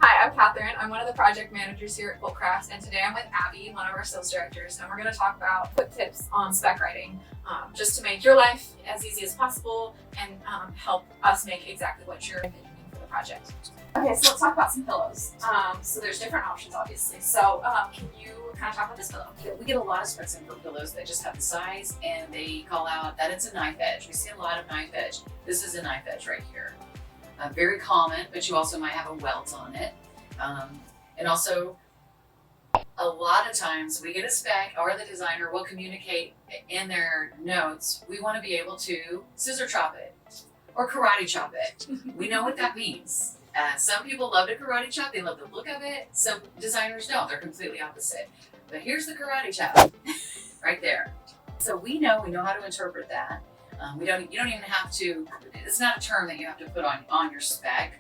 Hi, I'm Catherine. I'm one of the project managers here at Quiltcraft, and today I'm with Abby, one of our sales directors, and we're going to talk about quick tips on spec writing, just to make your life as easy as possible and help us make exactly what you're envisioning for the project. Okay, so let's talk about some pillows. So there's different options, obviously. So can you kind of talk about this pillow? We get a lot of specs in for pillows that just have the size and they call out that it's a knife edge. We see a lot of knife edge. This is a knife edge right here. Very common, but you also might have a welt on it. And also, a lot of times we get a spec or the designer will communicate in their notes, we want to be able to scissor chop it or karate chop it. We know what that means. Some people love to karate chop, they love the look of it. Some designers don't, they're completely opposite. But here's the karate chop, right there. So we know how to interpret that. You don't even have to, it's not a term that you have to put on your spec,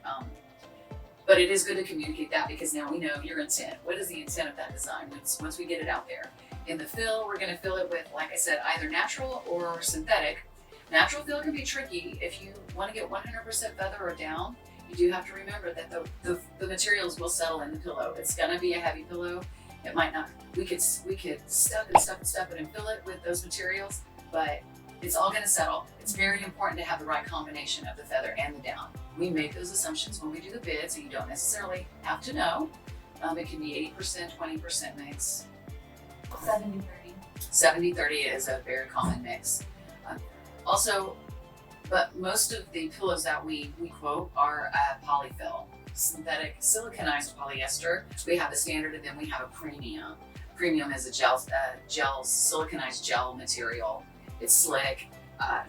but it is good to communicate that because now we know your intent. What is the intent of that design once we get it out there? In the fill, we're gonna fill it with, like I said, either natural or synthetic. Natural fill can be tricky. If you wanna get 100% feather or down, you do have to remember that the materials will settle in the pillow. It's gonna be a heavy pillow. It might not, we could stuff it and fill it with those materials, but it's all gonna settle. It's very important to have the right combination of the feather and the down. We make those assumptions when we do the bid, so you don't necessarily have to know. It can be 80%, 20% mix. 70-30. 70-30 is a very common mix. But most of the pillows that we quote are polyfill, synthetic siliconized polyester. We have the standard and then we have a premium. Premium is a siliconized gel material. It's slick.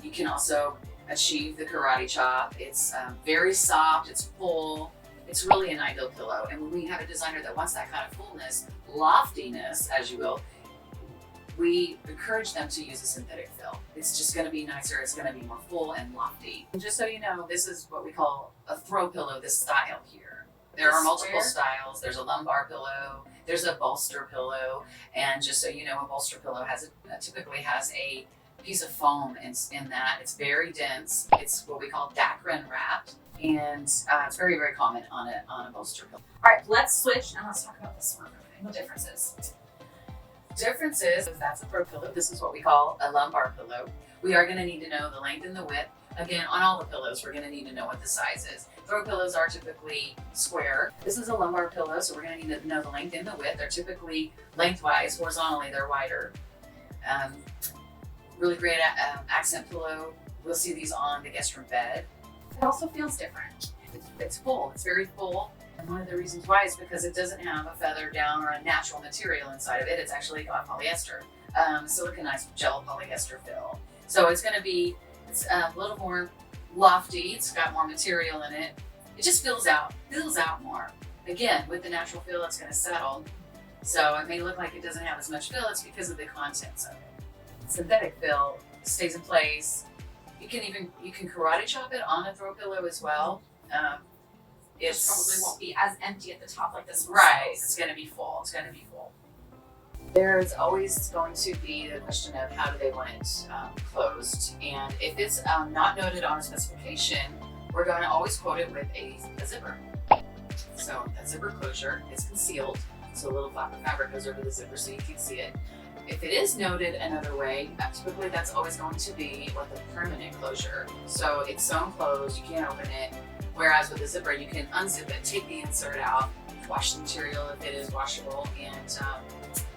You can also achieve the karate chop. It's very soft, it's full. It's really an ideal pillow. And when we have a designer that wants that kind of fullness, loftiness, as you will, we encourage them to use a synthetic fill. It's just gonna be nicer, it's gonna be more full and lofty. And just so you know, this is what we call a throw pillow, this style here. There are multiple styles. There's a lumbar pillow, there's a bolster pillow, and just so you know, a bolster pillow typically has a piece of foam in that. It's very dense. It's what we call Dacron wrapped, and it's very, very common on a bolster pillow. All right, let's switch and let's talk about this one. Okay, what differences? Differences, if that's a throw pillow, this is what we call a lumbar pillow. We are gonna need to know the length and the width. Again, on all the pillows, we're gonna need to know what the size is. Throw pillows are typically square. This is a lumbar pillow, so we're gonna need to know the length and the width. They're typically lengthwise, horizontally, they're wider. Really great accent pillow. We'll see these on the guest room bed. It also feels different. It's full, it's very full. And one of the reasons why is because it doesn't have a feather down or a natural material inside of it. It's actually got polyester, siliconized gel polyester fill. So it's gonna be, it's a little more lofty. It's got more material in it. It just fills out more. Again, with the natural fill, it's gonna settle. So it may look like it doesn't have as much fill. It's because of the contents of it. Synthetic fill stays in place. You can karate chop it on a throw pillow as well. It probably won't be as empty at the top like this one. Right, it's gonna be full, it's gonna be full. There's always going to be the question of how do they want it closed. And if it's not noted on a specification, we're gonna always quote it with a zipper. So that zipper closure is concealed. So a little flap of fabric goes over the zipper so you can see it. If it is noted another way, typically that's always going to be with a permanent closure. So it's sewn closed, you can't open it. Whereas with the zipper, you can unzip it, take the insert out, wash the material if it is washable, and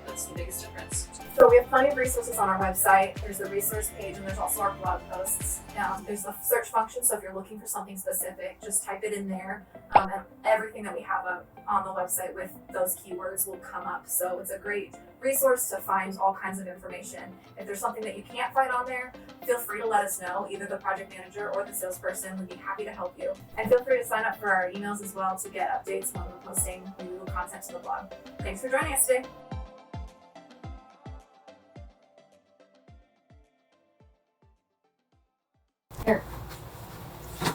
that's the biggest difference. So we have plenty of resources on our website. There's the resource page and there's also our blog posts. There's the search function, so if you're looking for something specific, just type it in there. And everything that we have on the website with those keywords will come up. So it's a great resource to find all kinds of information. If there's something that you can't find on there, feel free to let us know. Either the project manager or the salesperson would be happy to help you. And feel free to sign up for our emails as well to get updates when we're posting new content to the blog. Thanks for joining us today.